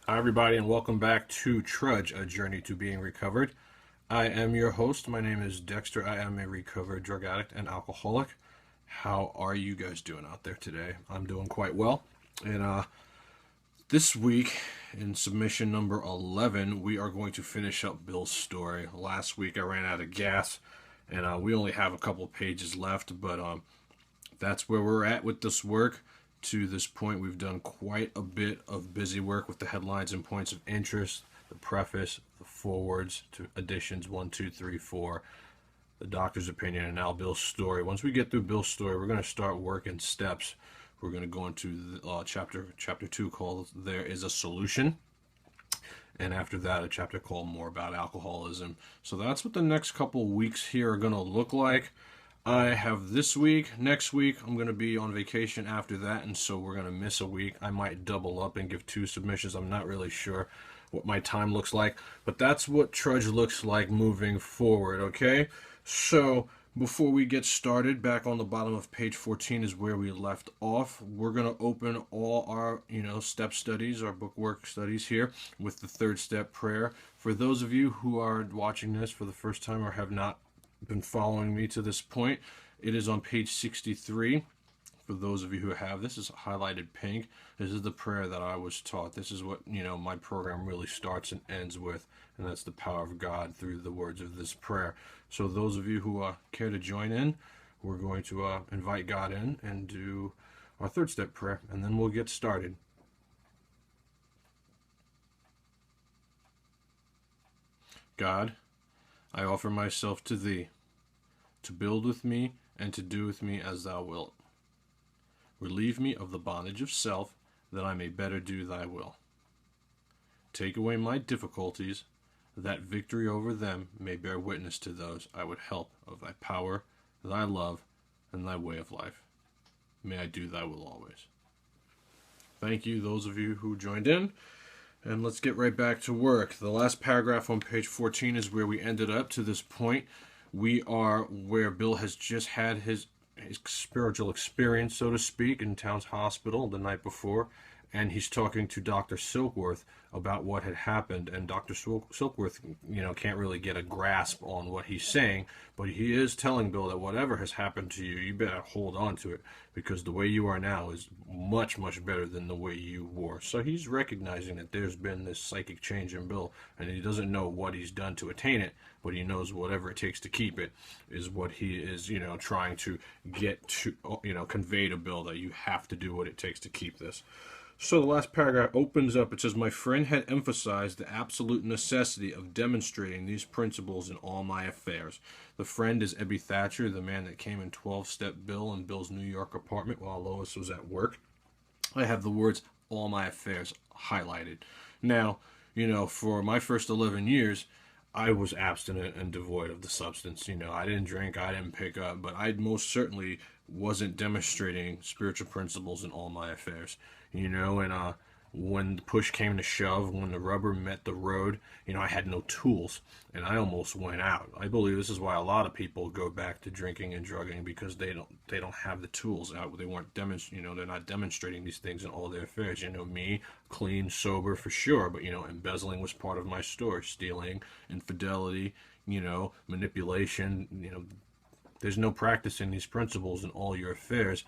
Hi, everybody, and welcome back to Trudge, a journey to being recovered. I am your host. My name is Dexter. I am a recovered drug addict and alcoholic. How are you guys doing out there today? I'm doing quite well. And this week, in submission number 11, we are going to finish up Bill's story. Last week, I ran out of gas, and we only have a couple pages left, but that's where we're at with this work. To this point, we've done quite a bit of busy work with the headlines and points of interest, the preface, the forwards to editions 1, 2, 3, 4, the doctor's opinion, and now Bill's story. Once we get through Bill's story, we're going to start working steps. We're going to go into chapter 2 called There Is a Solution. And after that, a chapter called More About Alcoholism. So that's what the next couple weeks here are going to look like. I have this week. Next week, I'm going to be on vacation after that, and so we're going to miss a week. I might double up and give 2 submissions. I'm not really sure what my time looks like, but that's what Trudge looks like moving forward, okay? So before we get started, back on the bottom of page 14 is where we left off. We're going to open all our, step studies, our bookwork studies here with the 3rd step prayer. For those of you who are watching this for the first time or have not been following me to this point, it is on page 63. For those of you who have, this is highlighted pink. This is the prayer that I was taught. This is what my program really starts and ends with, and that's the power of God through the words of this prayer. So those of you who care to join in, we're going to invite God in and do our 3rd step prayer, and then we'll get started. God, I offer myself to Thee, to build with me and to do with me as Thou wilt. Relieve me of the bondage of self, that I may better do Thy will. Take away my difficulties, that victory over them may bear witness to those I would help of Thy power, Thy love, and Thy way of life. May I do Thy will always. Thank you, those of you who joined in. And let's get right back to work. The last paragraph on page 14 is where we ended up to this point. We are where Bill has just had his spiritual experience, so to speak, in Towns Hospital the night before. And he's talking to Dr. Silkworth about what had happened. And Dr. Silkworth, can't really get a grasp on what he's saying. But he is telling Bill that whatever has happened to you, you better hold on to it. Because the way you are now is much, much better than the way you were. So he's recognizing that there's been this psychic change in Bill. And he doesn't know what he's done to attain it. But he knows whatever it takes to keep it is what he is, trying to get to, convey to Bill, that you have to do what it takes to keep this. So the last paragraph opens up. It says, my friend had emphasized the absolute necessity of demonstrating these principles in all my affairs. The friend is Ebby Thatcher, the man that came in 12-step Bill in Bill's New York apartment while Lois was at work. I have the words all my affairs highlighted. Now, for my first 11 years, I was abstinent and devoid of the substance. I didn't drink, I didn't pick up, but I most certainly wasn't demonstrating spiritual principles in all my affairs. And when the push came to shove, when the rubber met the road, I had no tools, and I almost went out. I believe this is why a lot of people go back to drinking and drugging, because they don't have the tools. They weren't they're not demonstrating these things in all their affairs. Me, clean, sober for sure, but embezzling was part of my story. Stealing, infidelity, manipulation. There's no practicing these principles in all your affairs.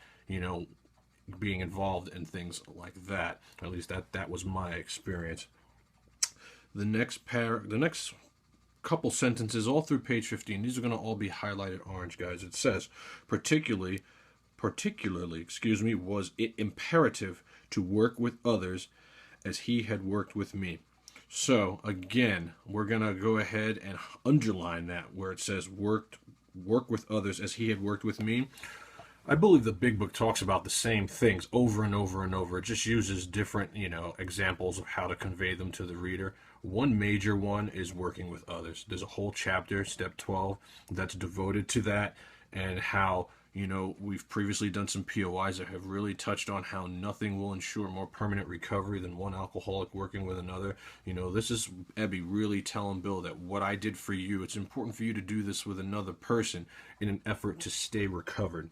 Being involved in things like that. At least that was my experience. The next couple sentences all through page 15, these are going to all be highlighted orange, guys. It says, particularly, was it imperative to work with others as he had worked with me. So again, we're going to go ahead and underline that where it says work with others as he had worked with me. I believe the Big Book talks about the same things over and over and over. It just uses different, examples of how to convey them to the reader. One major one is working with others. There's a whole chapter, step 12, that's devoted to that, and how, we've previously done some POIs that have really touched on how nothing will ensure more permanent recovery than one alcoholic working with another. This is Ebby really telling Bill that what I did for you, it's important for you to do this with another person in an effort to stay recovered.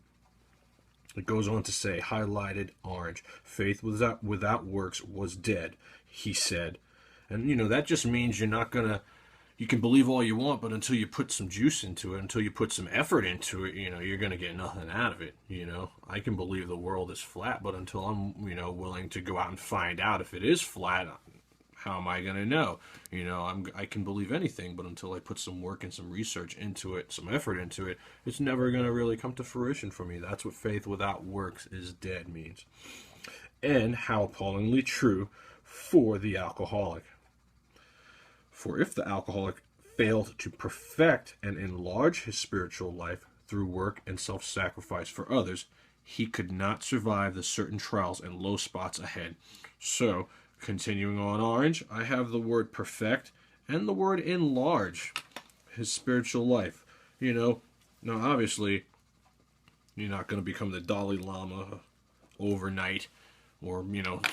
It goes on to say, highlighted orange, faith without works was dead, he said. And, that just means you're not going to, you can believe all you want, but until you put some juice into it, until you put some effort into it, you're going to get nothing out of it. I can believe the world is flat, but until I'm, willing to go out and find out if it is flat, how am I going to know? I can believe anything, but until I put some work and some research into it, some effort into it, it's never going to really come to fruition for me. That's what faith without works is dead means. And how appallingly true for the alcoholic. For if the alcoholic failed to perfect and enlarge his spiritual life through work and self-sacrifice for others, he could not survive the certain trials and low spots ahead. So, continuing on orange, I have the word perfect and the word enlarge his spiritual life. Now obviously, you're not going to become the Dalai Lama overnight, or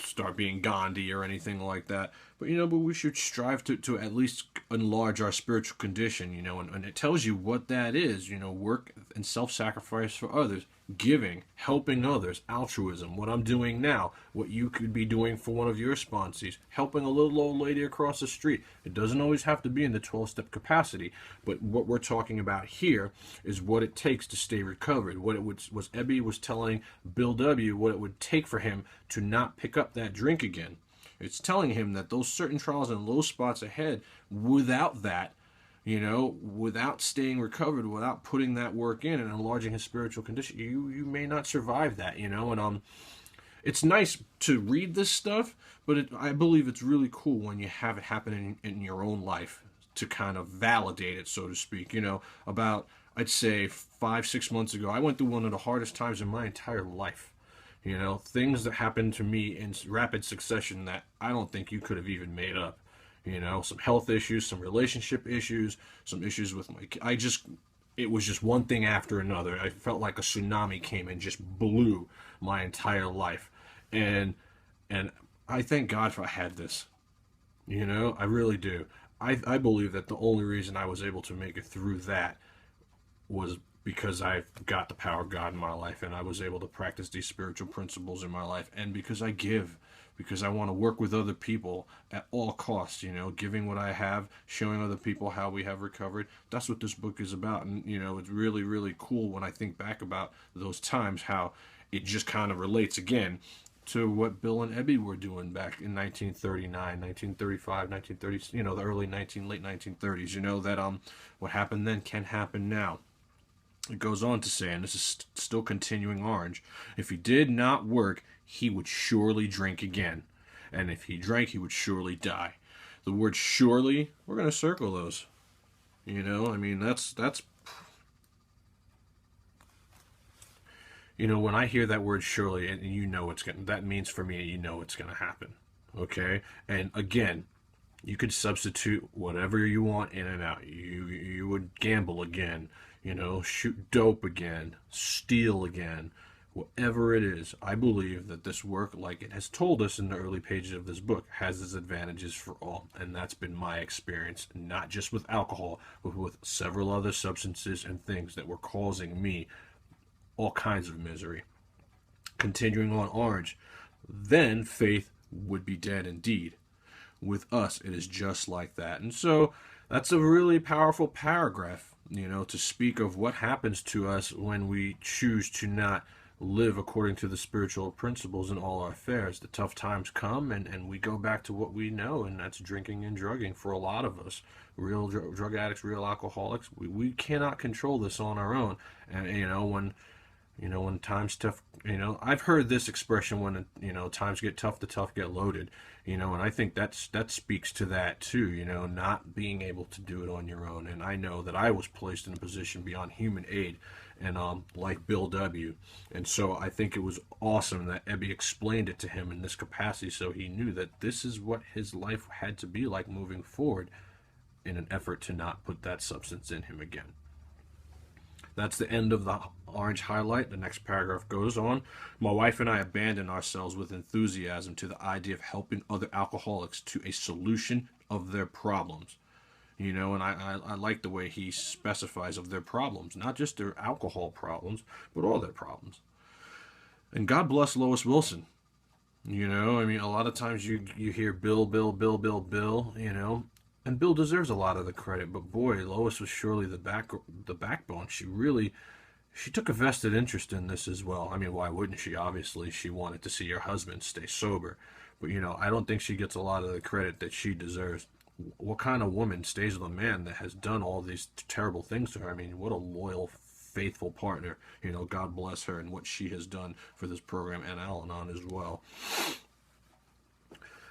start being Gandhi or anything like that, but we should strive to at least enlarge our spiritual condition, and it tells you what that is. Work and self-sacrifice for others, giving, helping others, altruism, what I'm doing now, what you could be doing for one of your sponsees, helping a little old lady across the street. It doesn't always have to be in the 12-step capacity, but what we're talking about here is what it takes to stay recovered. What it was Ebby was telling Bill W. what it would take for him to not pick up that drink again. It's telling him that those certain trials and low spots ahead, without that, without staying recovered, without putting that work in and enlarging his spiritual condition, you may not survive that, and it's nice to read this stuff, but I believe it's really cool when you have it happen in your own life to kind of validate it, so to speak. About, I'd say 5-6 months ago, I went through one of the hardest times in my entire life. Things that happened to me in rapid succession that I don't think you could have even made up. Some health issues, some relationship issues, some issues with my it was just one thing after another. I felt like a tsunami came and just blew my entire life. And I thank God I had this. I really do. I believe that the only reason I was able to make it through that was because I've got the power of God in my life, and I was able to practice these spiritual principles in my life, and because I give, because I want to work with other people at all costs, giving what I have, showing other people how we have recovered. That's what this book is about, and it's really, really cool when I think back about those times, how it just kind of relates again to what Bill and Ebby were doing back in 1939, 1935, 1930s, the late 1930s, that what happened then can happen now. It goes on to say, and this is still continuing orange, if he did not work, he would surely drink again. And if he drank, he would surely die. The word surely, we're going to circle those. That's when I hear that word surely, and that means for me, it's going to happen. Okay? And again, you could substitute whatever you want in and out. You would gamble again. Shoot dope again, steal again, whatever it is. I believe that this work, like it has told us in the early pages of this book, has its advantages for all. And that's been my experience, not just with alcohol, but with several other substances and things that were causing me all kinds of misery. Continuing on orange, then faith would be dead indeed. With us, it is just like that. And so that's a really powerful paragraph, to speak of what happens to us when we choose to not live according to the spiritual principles in all our affairs. The tough times come, and we go back to what we know, and that's drinking and drugging for a lot of us. Real drug addicts, real alcoholics, we cannot control this on our own. And, when times tough, I've heard this expression when, times get tough, the tough get loaded, and I think that speaks to that too, not being able to do it on your own. And I know that I was placed in a position beyond human aid, and like Bill W. And so I think it was awesome that Ebby explained it to him in this capacity, so he knew that this is what his life had to be like moving forward in an effort to not put that substance in him again. That's the end of the orange highlight. The next paragraph goes on. My wife and I abandoned ourselves with enthusiasm to the idea of helping other alcoholics to a solution of their problems. And I like the way he specifies of their problems, not just their alcohol problems, but all their problems. And God bless Lois Wilson. You know, I mean, a lot of times you hear Bill, Bill, Bill, Bill, Bill, you know, and Bill deserves a lot of the credit, but boy, Lois was surely the backbone. She took a vested interest in this as well. I mean, why wouldn't she? Obviously, she wanted to see her husband stay sober, but you know, I don't think she gets a lot of the credit that she deserves. What kind of woman stays with a man that has done all these terrible things to her? I mean, what a loyal, faithful partner. You know, God bless her and what she has done for this program and Al-Anon as well.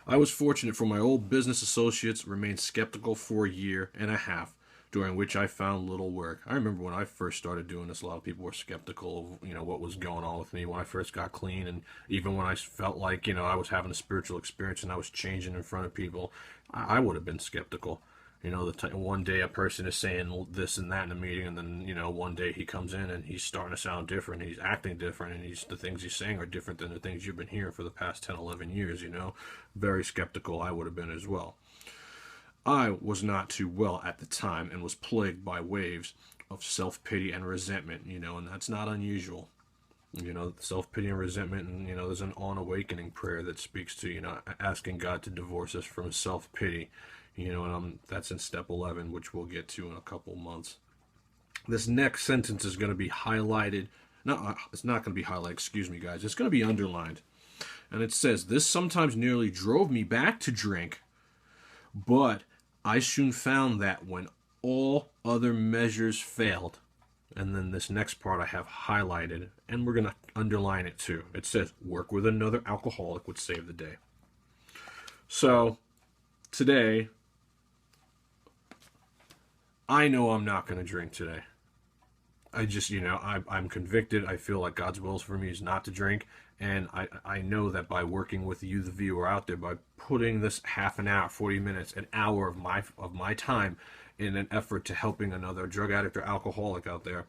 I was fortunate for my old business associates remained skeptical for a year and a half, during which I found little work. I remember when I first started doing this, a lot of people were skeptical of, you know, what was going on with me when I first got clean, and even when I felt like, you know, I was having a spiritual experience and I was changing in front of people, I would have been skeptical. You know, one day a person is saying this and that in a meeting, and then, you know, one day he comes in and he's starting to sound different, he's acting different, and the things he's saying are different than the things you've been hearing for the past 10, 11 years, you know. Very skeptical I would have been as well. I was not too well at the time and was plagued by waves of self-pity and resentment, you know, and that's not unusual. You know, self-pity and resentment, and, you know, there's an on-awakening prayer that speaks to, you know, asking God to divorce us from self-pity. You know, and that's in step 11, which we'll get to in a couple months. This next sentence is going to be highlighted. No, it's not going to be highlighted, excuse me, guys. It's going to be underlined. And it says, this sometimes nearly drove me back to drink, but I soon found that when all other measures failed, and then this next part I have highlighted, and we're going to underline it too. It says, work with another alcoholic would save the day. So, today, I know I'm not going to drink today. I just, you know, I'm convicted. I feel like God's will for me is not to drink. And I know that by working with you, the viewer out there, by putting this half an hour, 40 minutes, an hour of my time in an effort to helping another drug addict or alcoholic out there,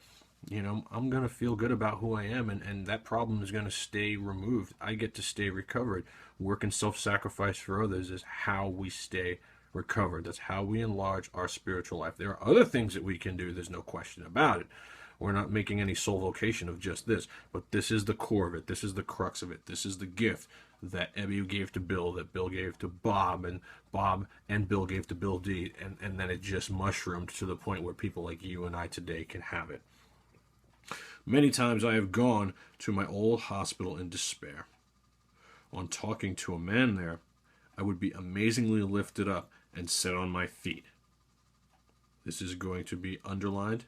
you know, I'm going to feel good about who I am. And that problem is going to stay removed. I get to stay recovered. Work and self-sacrifice for others is how we stay recovered. That's how we enlarge our spiritual life. There are other things that we can do. There's no question about it. We're not making any sole vocation of just this, but this is the core of it. This is the crux of it. This is the gift that Ebby gave to Bill, that Bill gave to Bob and Bill gave to Bill D, and then it just mushroomed to the point where people like you and I today can have it. Many times I have gone to my old hospital in despair. On talking to a man there, I would be amazingly lifted up and set on my feet. This is going to be underlined.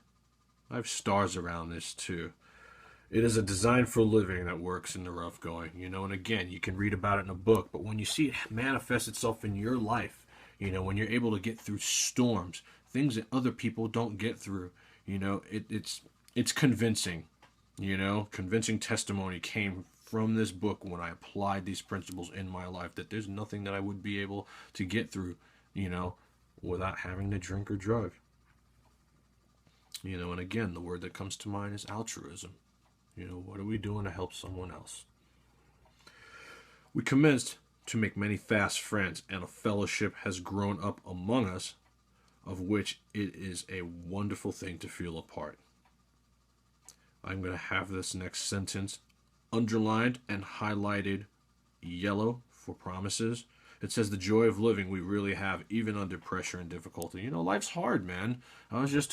I have stars around this too. It is a design for living that works in the rough going, you know, and again, you can read about it in a book, but when you see it manifest itself in your life, you know, when you're able to get through storms, things that other people don't get through, you know, it's convincing, you know, convincing testimony came from this book when I applied these principles in my life, that there's nothing that I would be able to get through, you know, without having to drink or drug. You know, and again, the word that comes to mind is altruism. You know, what are we doing to help someone else? We commenced to make many fast friends, and a fellowship has grown up among us, of which it is a wonderful thing to feel a part. I'm going to have this next sentence underlined and highlighted yellow for promises. It says the joy of living we really have even under pressure and difficulty. You know, life's hard, man. I just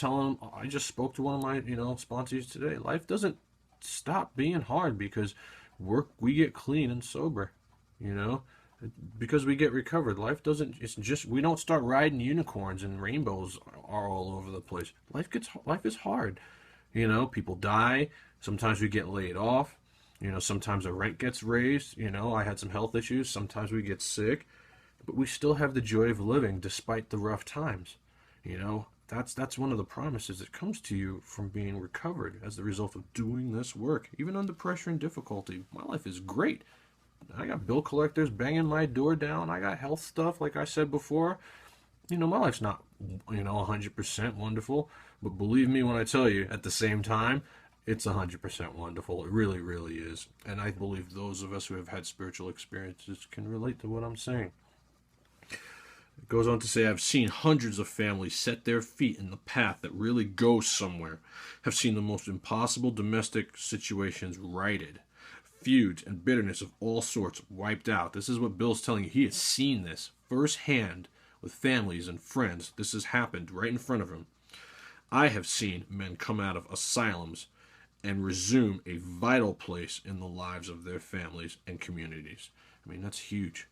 spoke to one of my, you know, sponsees today. Life doesn't stop being hard because we get clean and sober, you know, because we get recovered. Life doesn't, it's just, we don't start riding unicorns and rainbows are all over the place. Life is hard. You know, people die. Sometimes we get laid off. You know, sometimes the rent gets raised. You know, I had some health issues. Sometimes we get sick. But we still have the joy of living despite the rough times. You know, that's one of the promises that comes to you from being recovered as the result of doing this work. Even under pressure and difficulty, my life is great. I got bill collectors banging my door down. I got health stuff, like I said before. You know, my life's not, you know, 100% wonderful. But believe me when I tell you, at the same time, it's 100% wonderful. It really, really is. And I believe those of us who have had spiritual experiences can relate to what I'm saying. It goes on to say, I've seen hundreds of families set their feet in the path that really goes somewhere. Have seen the most impossible domestic situations righted. feuds, and bitterness of all sorts wiped out. This is what Bill's telling you. He has seen this firsthand with families and friends. This has happened right in front of him. I have seen men come out of asylums and resume a vital place in the lives of their families and communities. I mean, that's huge.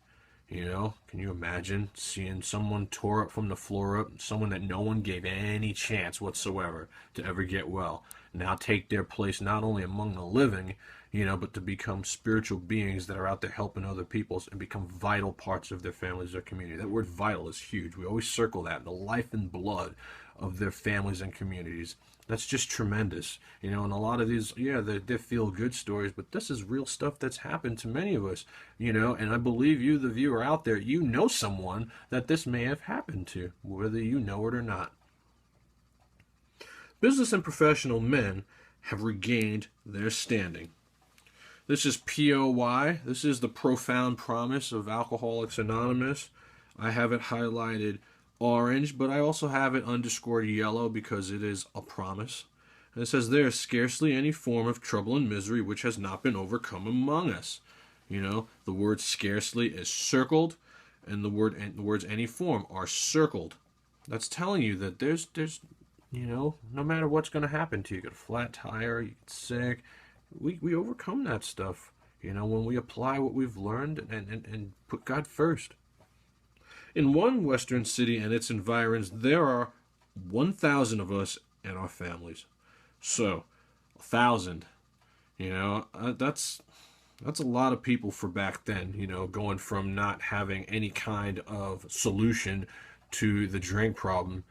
You know, can you imagine seeing someone tore up from the floor up, someone that no one gave any chance whatsoever to ever get well, now take their place not only among the living, you know, but to become spiritual beings that are out there helping other peoples and become vital parts of their families or community. That word vital is huge. We always circle that, the life and blood of their families and communities. That's just tremendous, you know. And a lot of these, yeah, they're feel-good stories, but this is real stuff that's happened to many of us, you know. And I believe you, the viewer out there, you know someone that this may have happened to, whether you know it or not. Business and professional men have regained their standing. This is POY. This is the profound promise of Alcoholics Anonymous. I have it highlighted orange, but I also have it underscored yellow because it is a promise. And it says, there is scarcely any form of trouble and misery which has not been overcome among us. You know, the word scarcely is circled, and the words any form are circled. That's telling you that there's you know, no matter what's going to happen to you, you get a flat tire, you get sick, we overcome that stuff, you know, when we apply what we've learned and put God first. In one Western city and its environs, there are 1,000 of us and our families. So, 1,000, you know, that's a lot of people for back then, you know, going from not having any kind of solution to the drink problem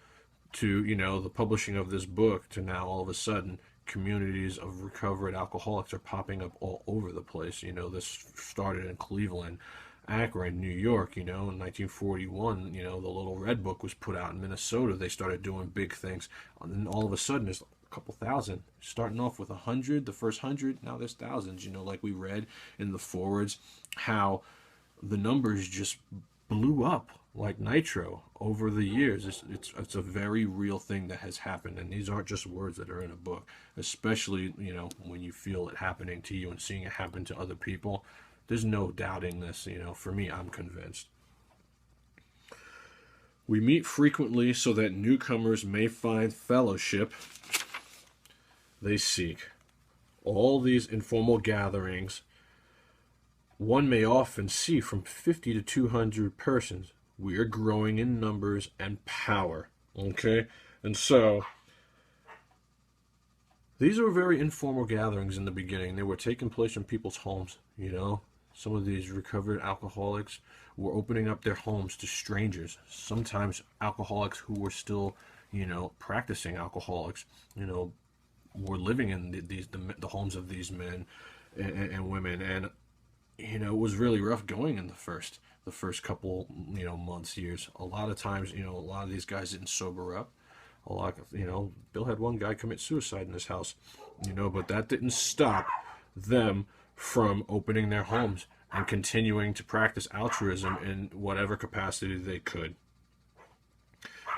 to, you know, the publishing of this book to now all of a sudden communities of recovered alcoholics are popping up all over the place. You know, this started in Cleveland, Akron, New York, you know, in 1941, you know, the Little Red Book was put out in Minnesota. They started doing big things. And then all of a sudden, there's a couple thousand. Starting off with 100, the first 100, now there's thousands. You know, like we read in the forwards, how the numbers just blew up like nitro over the years. It's a very real thing that has happened. And these aren't just words that are in a book, especially, you know, when you feel it happening to you and seeing it happen to other people. There's no doubting this, you know. For me, I'm convinced. We meet frequently so that newcomers may find fellowship they seek. All these informal gatherings, one may often see from 50 to 200 persons. We are growing in numbers and power, okay? And so, these were very informal gatherings in the beginning. They were taking place in people's homes, you know. Some of these recovered alcoholics were opening up their homes to strangers. Sometimes alcoholics who were still, you know, practicing alcoholics, you know, were living in the homes of these men and women. And, you know, it was really rough going in the first couple, you know, months, years. A lot of times, you know, a lot of these guys didn't sober up. A lot of, you know, Bill had one guy commit suicide in his house, you know, but that didn't stop them from opening their homes and continuing to practice altruism in whatever capacity they could.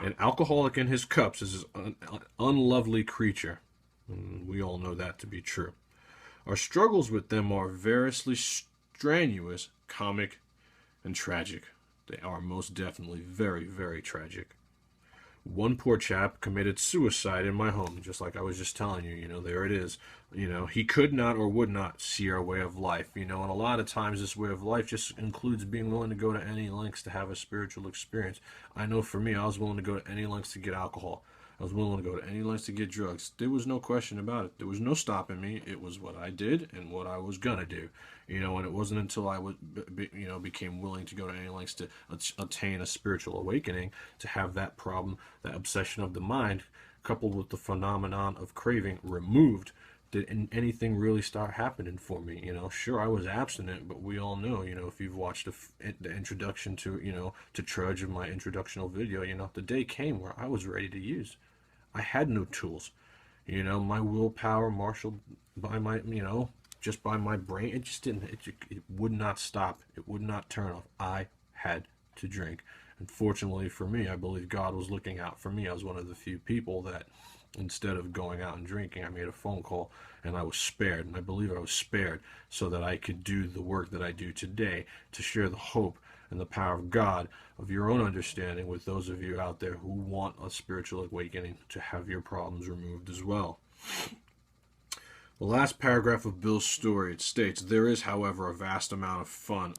An alcoholic in his cups is an unlovely creature. And we all know that to be true. Our struggles with them are variously strenuous, comic, and tragic. They are most definitely very, very tragic. One poor chap committed suicide in my home, just like I was just telling you, you know, there it is. You know, he could not or would not see our way of life, you know, and a lot of times this way of life just includes being willing to go to any lengths to have a spiritual experience. I know for me, I was willing to go to any lengths to get alcohol. I was willing to go to any lengths to get drugs. There was no question about it. There was no stopping me. It was what I did and what I was going to do. You know, and it wasn't until I became willing to go to any lengths to attain a spiritual awakening, to have that problem, that obsession of the mind, coupled with the phenomenon of craving removed, did anything really start happening for me. You know, sure, I was abstinent, but we all know, you know, if you've watched the introduction to, you know, to Trudge of my introductional video, you know, the day came where I was ready to use. I had no tools. You know, my willpower marshaled by my, you know, just by my brain, it just didn't, it would not stop. It would not turn off. I had to drink. And fortunately for me, I believe God was looking out for me. I was one of the few people that, instead of going out and drinking, I made a phone call and I was spared. And I believe I was spared so that I could do the work that I do today to share the hope and the power of God, of your own understanding, with those of you out there who want a spiritual awakening, to have your problems removed as well. The last paragraph of Bill's story, it states, "There is, however, a vast amount of fun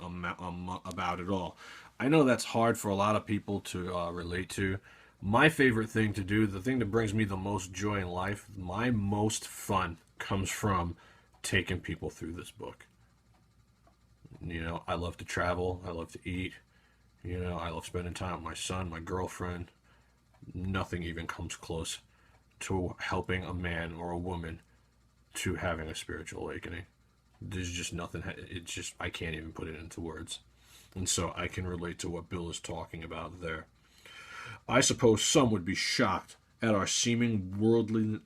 about it all." I know that's hard for a lot of people to relate to. My favorite thing to do, the thing that brings me the most joy in life, my most fun comes from taking people through this book. You know, I love to travel. I love to eat. You know, I love spending time with my son, my girlfriend. Nothing even comes close to helping a man or a woman to having a spiritual awakening. There's just nothing. It's just, I can't even put it into words. And so I can relate to what Bill is talking about there. I suppose some would be shocked at our seeming worldliness,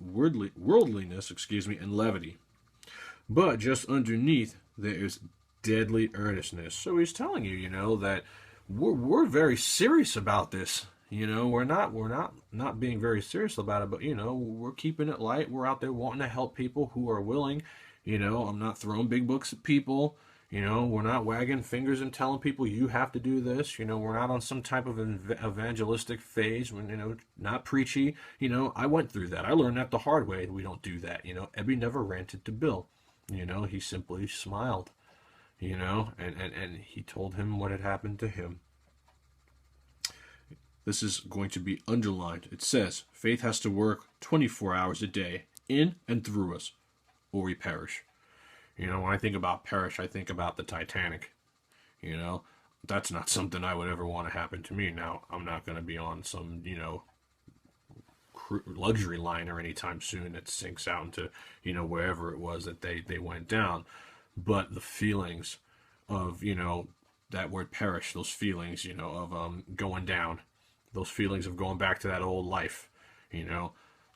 and levity. But just underneath, there is deadly earnestness. So he's telling you, you know, that we're very serious about this. You know, we're not being very serious about it, but, you know, we're keeping it light. We're out there wanting to help people who are willing. You know, I'm not throwing big books at people. You know, we're not wagging fingers and telling people you have to do this. You know, we're not on some type of evangelistic phase, when, you know, not preachy. You know, I went through that. I learned that the hard way. We don't do that. You know, Ebby never ranted to Bill. You know, he simply smiled, you know, and he told him what had happened to him. This is going to be underlined. It says, faith has to work 24 hours a day in and through us, or we perish. You know, when I think about perish, I think about the Titanic. You know, that's not something I would ever want to happen to me. Now, I'm not going to be on some, you know, luxury liner anytime soon that sinks out into, you know, wherever it was that they went down. But the feelings of, you know, that word perish, those feelings, you know, of going down, those feelings of going back to that old life, you know,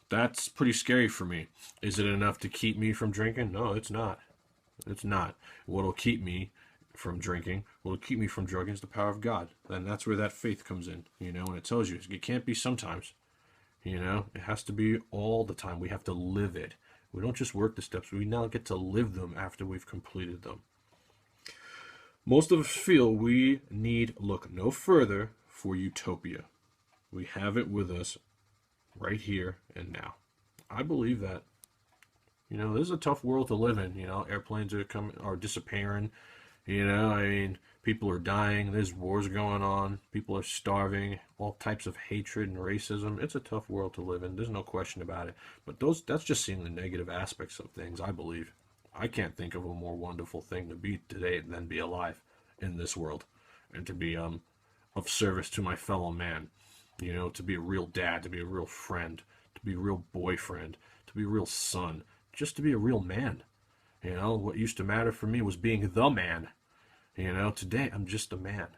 that's pretty scary for me. Is it enough to keep me from drinking? No, it's not. It's not. What'll keep me from drinking, what'll keep me from drugging, is the power of God. And that's where that faith comes in, you know, and it tells you it can't be sometimes. You know, it has to be all the time. We have to live it. We don't just work the steps. We now get to live them after we've completed them. Most of us feel we need look no further for utopia. We have it with us right here and now. I believe that. You know, this is a tough world to live in. You know, airplanes are disappearing. You know, I mean, people are dying. There's wars going on. People are starving. All types of hatred and racism. It's a tough world to live in. There's no question about it. But that's just seeing the negative aspects of things, I believe. I can't think of a more wonderful thing to be today than be alive in this world, and to be of service to my fellow man. You know, to be a real dad, to be a real friend, to be a real boyfriend, to be a real son, just to be a real man. You know, what used to matter for me was being the man. You know, today I'm just a man.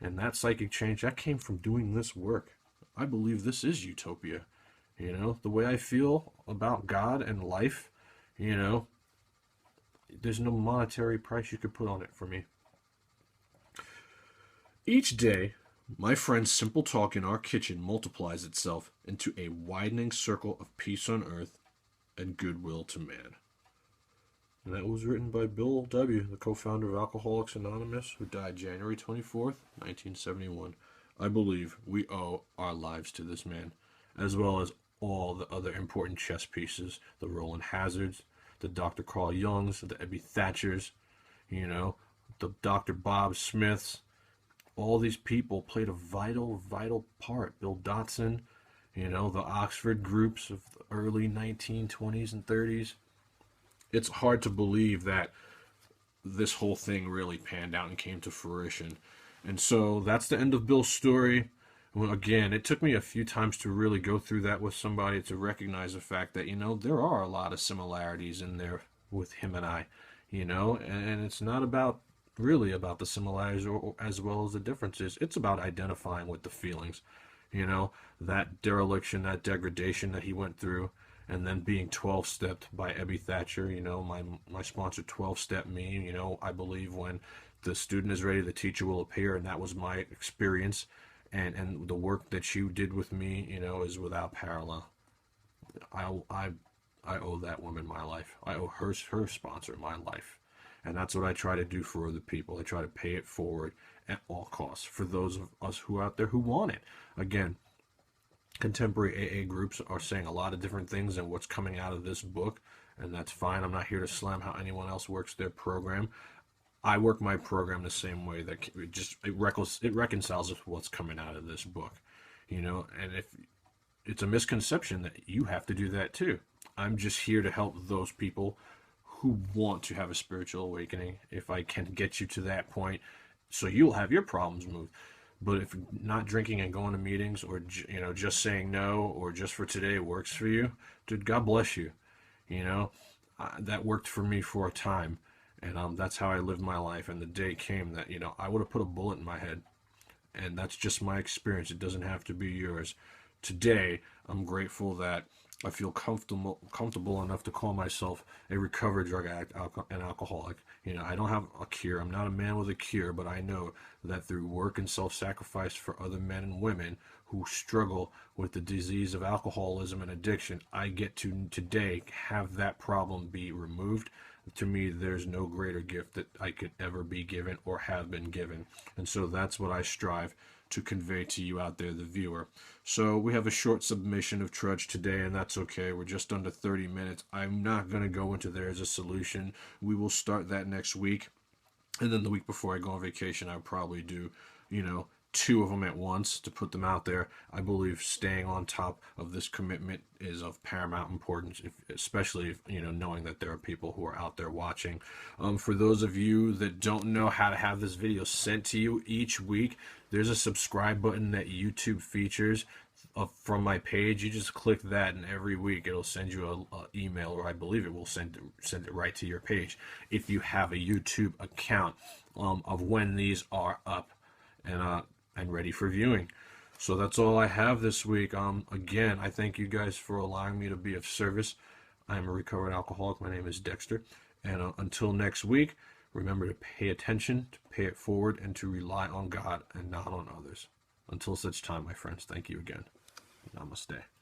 And that psychic change, that came from doing this work. I believe this is utopia. You know, the way I feel about God and life, you know, there's no monetary price you could put on it for me. Each day, my friend's simple talk in our kitchen multiplies itself into a widening circle of peace on earth and goodwill to man. And that was written by Bill W., the co-founder of Alcoholics Anonymous, who died January 24th, 1971. I believe we owe our lives to this man, as well as all the other important chess pieces, the Roland Hazards, the Dr. Carl Jungs, the Ebby Thatchers, you know, the Dr. Bob Smiths. All these people played a vital, vital part. Bill Dotson, you know, the Oxford groups of the early 1920s and 30s. It's hard to believe that this whole thing really panned out and came to fruition. And so that's the end of Bill's story. Well, again, it took me a few times to really go through that with somebody, to recognize the fact that, you know, there are a lot of similarities in there with him and I, you know, and it's not about really about the similarities or as well as the differences. It's about identifying with the feelings, you know, that dereliction, that degradation that he went through, and then being 12-stepped by Ebby Thatcher. You know, my sponsor 12-stepped me. You know, I believe when the student is ready, the teacher will appear, and that was my experience. And the work that she did with me, you know, is without parallel. I owe that woman my life. I owe her sponsor my life. And that's what I try to do for other people. I try to pay it forward at all costs for those of us who are out there who want it. Again, contemporary AA groups are saying a lot of different things than what's coming out of this book, and that's fine. I'm not here to slam how anyone else works their program. I work my program the same way. That it reconciles with what's coming out of this book, you know. And if it's a misconception that you have to do that too, I'm just here to help those people who want to have a spiritual awakening. If I can get you to that point, so you'll have your problems moved. But if not drinking and going to meetings, or you know, just saying no, or just for today works for you, dude, God bless you. You know, that worked for me for a time. And that's how I lived my life. And the day came that, you know, I would have put a bullet in my head. And that's just my experience. It doesn't have to be yours. Today, I'm grateful that I feel comfortable enough to call myself a recovered drug addict and alcoholic. You know, I don't have a cure. I'm not a man with a cure, but I know that through work and self-sacrifice for other men and women who struggle with the disease of alcoholism and addiction, I get to today have that problem be removed. To me, there's no greater gift that I could ever be given or have been given. And so that's what I strive to convey to you out there, the viewer. So we have a short submission of Trudge today, and that's okay. We're just under 30 minutes. I'm not going to go into there as a solution. We will start that next week. And then the week before I go on vacation, I'll probably do, you know, 2 of them at once to put them out there. I believe staying on top of this commitment is of paramount importance, especially if, you know, knowing that there are people who are out there watching. For those of you that don't know how to have this video sent to you each week, there's a subscribe button that YouTube features from my page. You just click that, and every week it'll send you an email, or I believe it will send it right to your page if you have a YouTube account of when these are up and ready for viewing. So that's all I have this week. Again, I thank you guys for allowing me to be of service. I'm a recovered alcoholic. My name is Dexter. And until next week, remember to pay attention, to pay it forward, and to rely on God and not on others. Until such time, my friends, thank you again. Namaste.